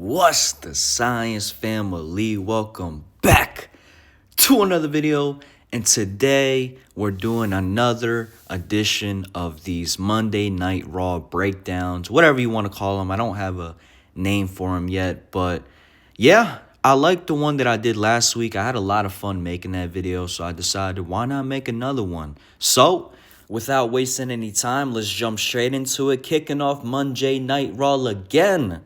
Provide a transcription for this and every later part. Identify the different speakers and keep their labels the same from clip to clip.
Speaker 1: What's the science family? Welcome back to another video, and today we're doing another edition of these Monday Night Raw breakdowns, whatever you want to call them. I don't have a name for them yet, but yeah, I like the one that I did last week. I had a lot of fun making that video, so I decided why not make another one. So without wasting any time, let's jump straight into it. Kicking off Monday Night Raw again.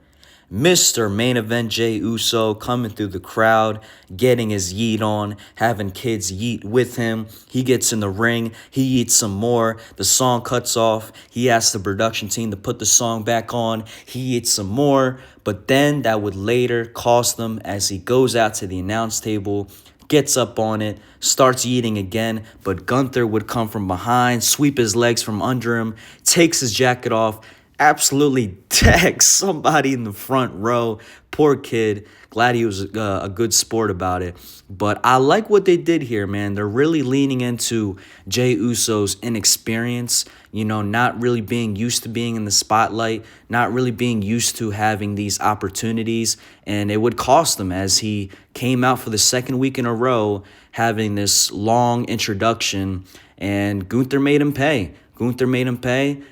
Speaker 1: Mr. Main Event Jey Uso coming through the crowd, getting his yeet on, having kids yeet with him. He gets in the ring, he eats some more. The song cuts off. He asks the production team to put the song back on. He eats some more, but then that would later cost them as he goes out to the announce table, gets up on it, starts eating again, but Gunther would come from behind, sweep his legs from under him, takes his jacket off, absolutely decks somebody in the front row. Poor kid. Glad he was a good sport about it. But I like what they did here, man. They're really leaning into Jey Uso's inexperience, not really being used to being in the spotlight, not really being used to having these opportunities. And it would cost him as he came out for the second week in a row having this long introduction, and Gunther made him pay.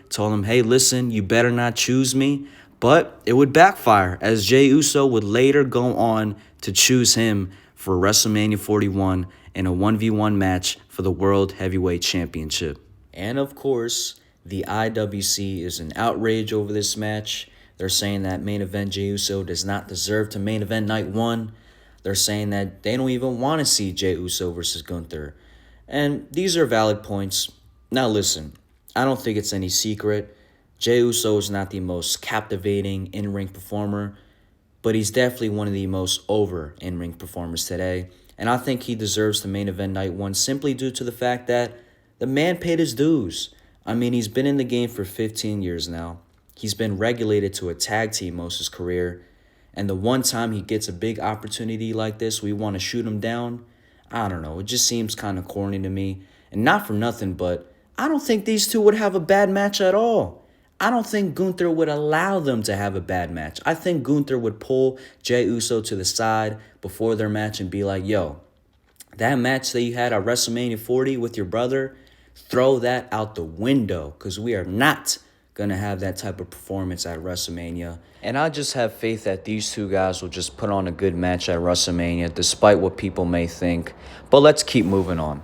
Speaker 1: Told him, hey, listen, you better not choose me. But it would backfire as Jey Uso would later go on to choose him for WrestleMania 41 in a 1v1 match for the World Heavyweight Championship. And of course, the IWC is in outrage over this match. They're saying that Main Event Jey Uso does not deserve to main event night one. They're saying that they don't even want to see Jey Uso versus Gunther. And these are valid points. Now listen, I don't think it's any secret. Jey Uso is not the most captivating in-ring performer, but he's definitely one of the most over in-ring performers today. And I think he deserves the main event night one simply due to the fact that the man paid his dues. I mean, he's been in the game for 15 years now. He's been regulated to a tag team most of his career. And the one time he gets a big opportunity like this, we want to shoot him down. I don't know. It just seems kind of corny to me. And not for nothing, but I don't think these two would have a bad match at all. I don't think Gunther would allow them to have a bad match. I think Gunther would pull Jey Uso to the side before their match and be like, yo, that match that you had at WrestleMania 40 with your brother, throw that out the window because we are not going to have that type of performance at WrestleMania. And I just have faith that these two guys will just put on a good match at WrestleMania despite what people may think. But let's keep moving on.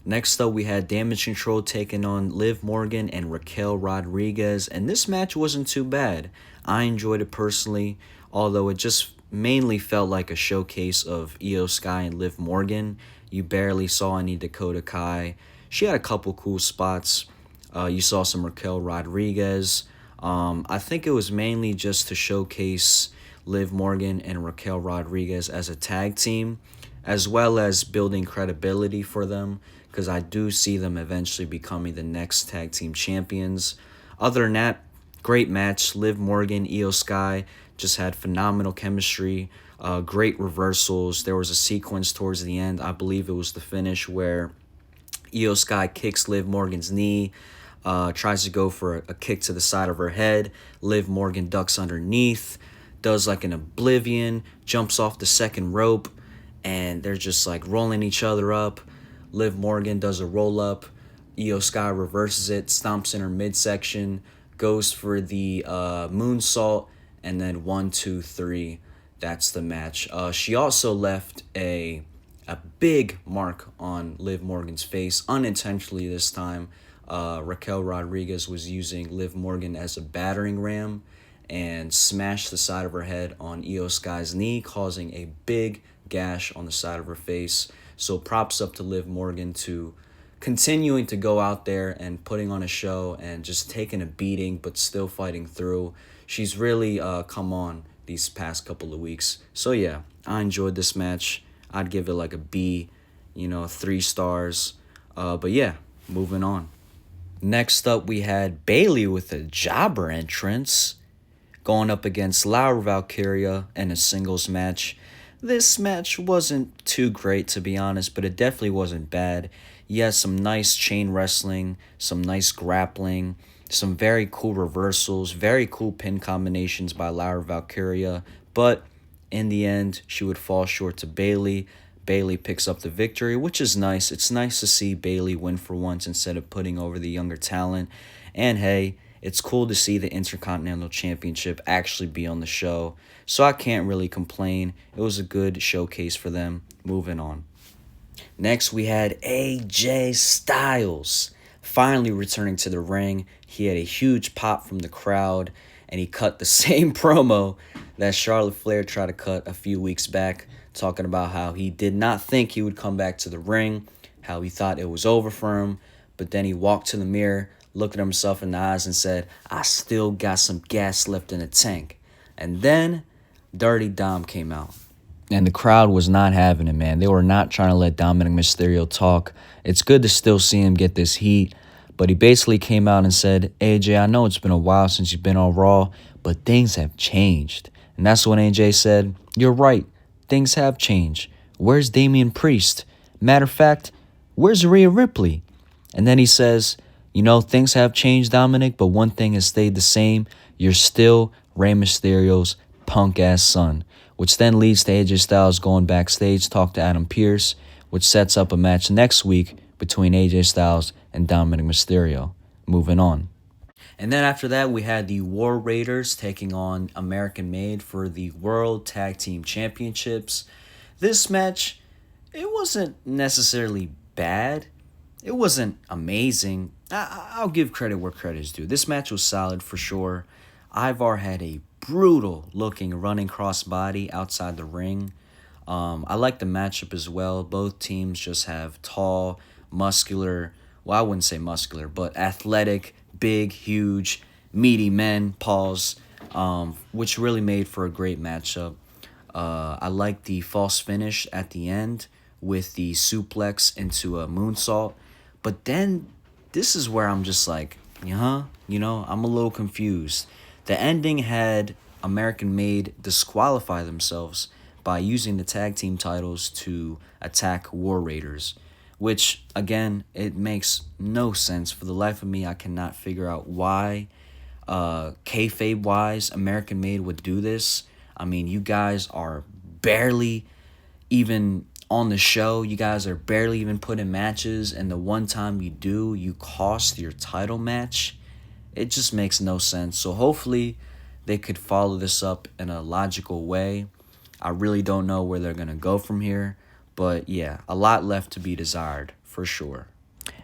Speaker 1: Next up, we had Damage Control taking on Liv Morgan and Raquel Rodriguez, and this match wasn't too bad. I enjoyed it personally, although it just mainly felt like a showcase of Io Sky and Liv Morgan. You barely saw any Dakota Kai. She had a couple cool spots. You saw some Raquel Rodriguez. I think it was mainly just to showcase Liv Morgan and Raquel Rodriguez as a tag team, as well as building credibility for them, because I do see them eventually becoming the next tag team champions. Other than that, great match. Liv Morgan, Io Sky just had phenomenal chemistry, great reversals. There was a sequence towards the end, I believe it was the finish, where Io Sky kicks Liv Morgan's knee, tries to go for a kick to the side of her head. Liv Morgan ducks underneath, does like an oblivion, jumps off the second rope, and they're just like rolling each other up. Liv Morgan does a roll-up. Io Sky reverses it, stomps in her midsection, goes for the moonsault, and then 1, 2, 3. That's the match. She also left a big mark on Liv Morgan's face, unintentionally this time. Raquel Rodriguez was using Liv Morgan as a battering ram and smashed the side of her head on Io Sky's knee, causing a big gash on the side of her face. So props up to Liv Morgan to continuing to go out there and putting on a show and just taking a beating but still fighting through. She's really come on these past couple of weeks. So yeah, I enjoyed this match. I'd give it like a B, 3 stars. But yeah, moving on. Next up, we had Bayley with a jobber entrance going up against Laura Valkyria in a singles match. This match wasn't too great, to be honest, but it definitely wasn't bad. You had some nice chain wrestling, some nice grappling. Some very cool reversals, very cool pin combinations by Lyra Valkyria, but in the end, she would fall short to Bayley. Bayley picks up the victory, which is nice. It's nice to see Bayley win for once instead of putting over the younger talent. And hey, it's cool to see the Intercontinental Championship actually be on the show. So I can't really complain. It was a good showcase for them. Moving on. Next, we had AJ Styles finally returning to the ring. He had a huge pop from the crowd, and he cut the same promo that Charlotte Flair tried to cut a few weeks back, talking about how he did not think he would come back to the ring, how he thought it was over for him, but then he walked to the mirror, looked at himself in the eyes, and said, "I still got some gas left in the tank." And then Dirty Dom came out. And the crowd was not having it, man. They were not trying to let Dominic Mysterio talk. It's good to still see him get this heat, but he basically came out and said, "AJ, I know it's been a while since you've been on Raw, but things have changed." And that's when AJ said, "You're right. Things have changed. Where's Damian Priest? Matter of fact, where's Rhea Ripley?" And then he says, "You know, things have changed, Dominic, but one thing has stayed the same. You're still Rey Mysterio's punk-ass son," which then leads to AJ Styles going backstage to talk to Adam Pearce, which sets up a match next week between AJ Styles and Dominic Mysterio. Moving on. And then after that, we had the War Raiders taking on American Made for the World Tag Team Championships. This match, it wasn't necessarily bad. It wasn't amazing. I'll give credit where credit is due. This match was solid for sure. Ivar had a brutal-looking running crossbody outside the ring. I like the matchup as well. Both teams just have tall, muscular, well, I wouldn't say muscular, but athletic, big, huge, meaty men, pause, which really made for a great matchup. I like the false finish at the end with the suplex into a moonsault. But then this is where I'm just like, I'm a little confused. The ending had American Made disqualify themselves by using the tag team titles to attack War Raiders, which, again, it makes no sense. For the life of me, I cannot figure out why, kayfabe-wise, American Made would do this. I mean, you guys are barely even on the show. You guys are barely even put in matches, and the one time you do, you cost your title match. It just makes no sense. So hopefully they could follow this up in a logical way. I really don't know where they're going to go from here. But yeah, a lot left to be desired for sure.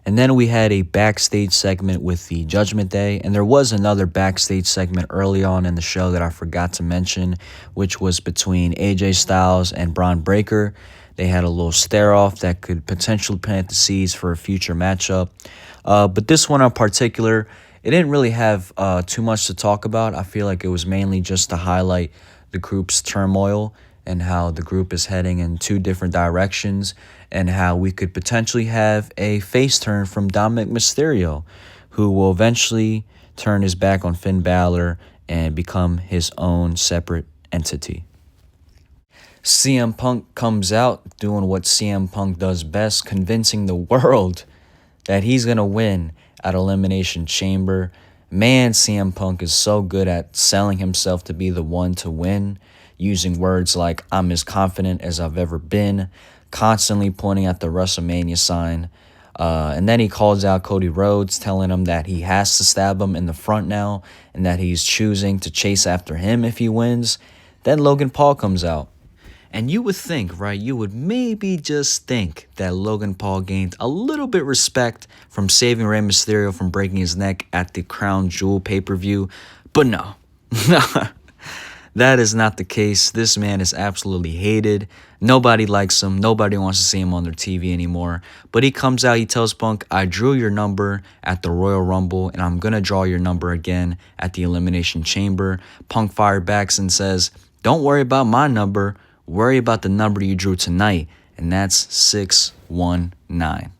Speaker 1: And then we had a backstage segment with the Judgment Day. And there was another backstage segment early on in the show that I forgot to mention, which was between AJ Styles and Braun Breaker. They had a little stare-off that could potentially plant the seeds for a future matchup. But this one in particular, it didn't really have too much to talk about. I feel like it was mainly just to highlight the group's turmoil and how the group is heading in two different directions and how we could potentially have a face turn from Dominic Mysterio, who will eventually turn his back on Finn Balor and become his own separate entity. CM Punk comes out doing what CM Punk does best, convincing the world that he's going to win at Elimination Chamber. Man, CM Punk is so good at selling himself to be the one to win, using words like, "I'm as confident as I've ever been," constantly pointing at the WrestleMania sign. And then he calls out Cody Rhodes, telling him that he has to stab him in the front now and that he's choosing to chase after him if he wins. Then Logan Paul comes out. And you would think, right, you would maybe just think that Logan Paul gained a little bit respect from saving Rey Mysterio from breaking his neck at the Crown Jewel pay-per-view. But no, that is not the case. This man is absolutely hated. Nobody likes him. Nobody wants to see him on their TV anymore. But he comes out, he tells Punk, "I drew your number at the Royal Rumble, and I'm going to draw your number again at the Elimination Chamber." Punk fired back and says, "Don't worry about my number. Worry about the number you drew tonight," and that's 619.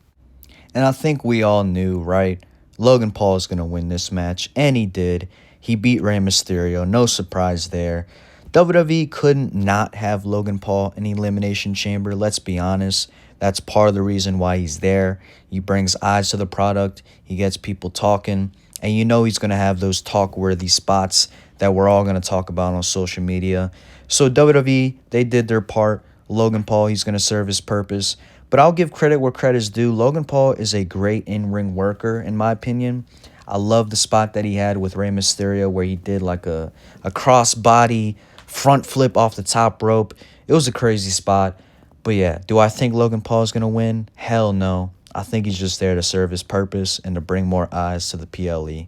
Speaker 1: And I think we all knew, right? Logan Paul is going to win this match, and he did. He beat Rey Mysterio, no surprise there. WWE couldn't not have Logan Paul in Elimination Chamber, let's be honest. That's part of the reason why he's there. He brings eyes to the product. He gets people talking. And you know he's going to have those talk-worthy spots that we're all going to talk about on social media. So WWE, they did their part. Logan Paul, he's going to serve his purpose. But I'll give credit where credit's due. Logan Paul is a great in-ring worker, in my opinion. I love the spot that he had with Rey Mysterio where he did like a cross-body front flip off the top rope. It was a crazy spot. But yeah, do I think Logan Paul is going to win? Hell no. I think he's just there to serve his purpose and to bring more eyes to the PLE.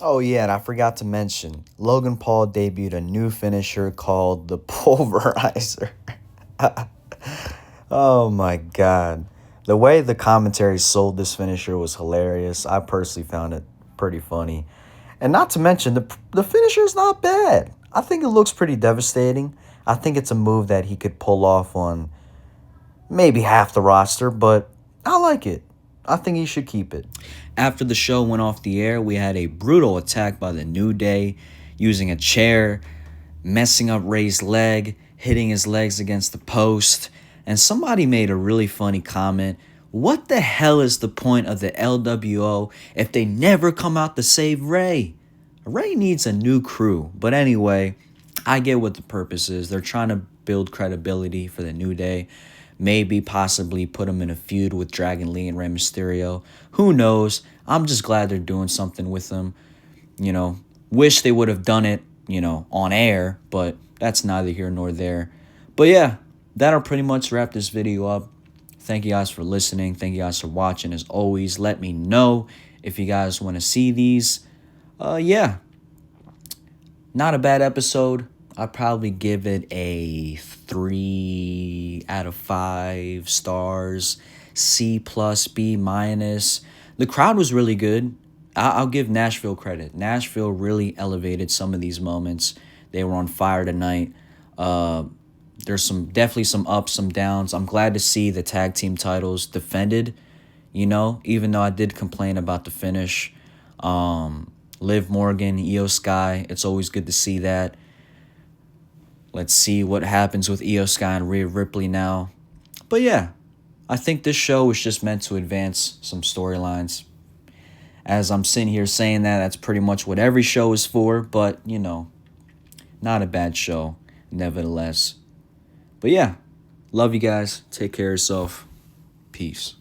Speaker 1: Oh, yeah, and I forgot to mention, Logan Paul debuted a new finisher called the Pulverizer. Oh, my God. The way the commentary sold this finisher was hilarious. I personally found it pretty funny. And not to mention, the finisher is not bad. I think it looks pretty devastating. I think it's a move that he could pull off on maybe half the roster, but I like it. I think he should keep it. After the show went off the air, we had a brutal attack by the New Day, using a chair, messing up Ray's leg, hitting his legs against the post. And somebody made a really funny comment. What the hell is the point of the LWO if they never come out to save Ray? Ray needs a new crew. But anyway, I get what the purpose is. They're trying to build credibility for the New Day. Maybe possibly put him in a feud with Dragon Lee and Rey Mysterio. Who knows? I'm just glad they're doing something with them. You know, wish they would have done it, on air, but that's neither here nor there. But yeah, that'll pretty much wrap this video up. Thank you guys for listening. Thank you guys for watching. As always, let me know if you guys want to see these. Yeah, not a bad episode. I'd probably give it a 3 out of 5 stars, C plus, B minus. The crowd was really good. I'll give Nashville credit. Nashville really elevated some of these moments. They were on fire tonight. There's definitely some ups, some downs. I'm glad to see the tag team titles defended, even though I did complain about the finish. Liv Morgan, Io Sky, it's always good to see that. Let's see what happens with Io Sky and Rhea Ripley now. But yeah, I think this show was just meant to advance some storylines. As I'm sitting here saying that, that's pretty much what every show is for. But, not a bad show, nevertheless. But yeah, love you guys. Take care of yourself. Peace.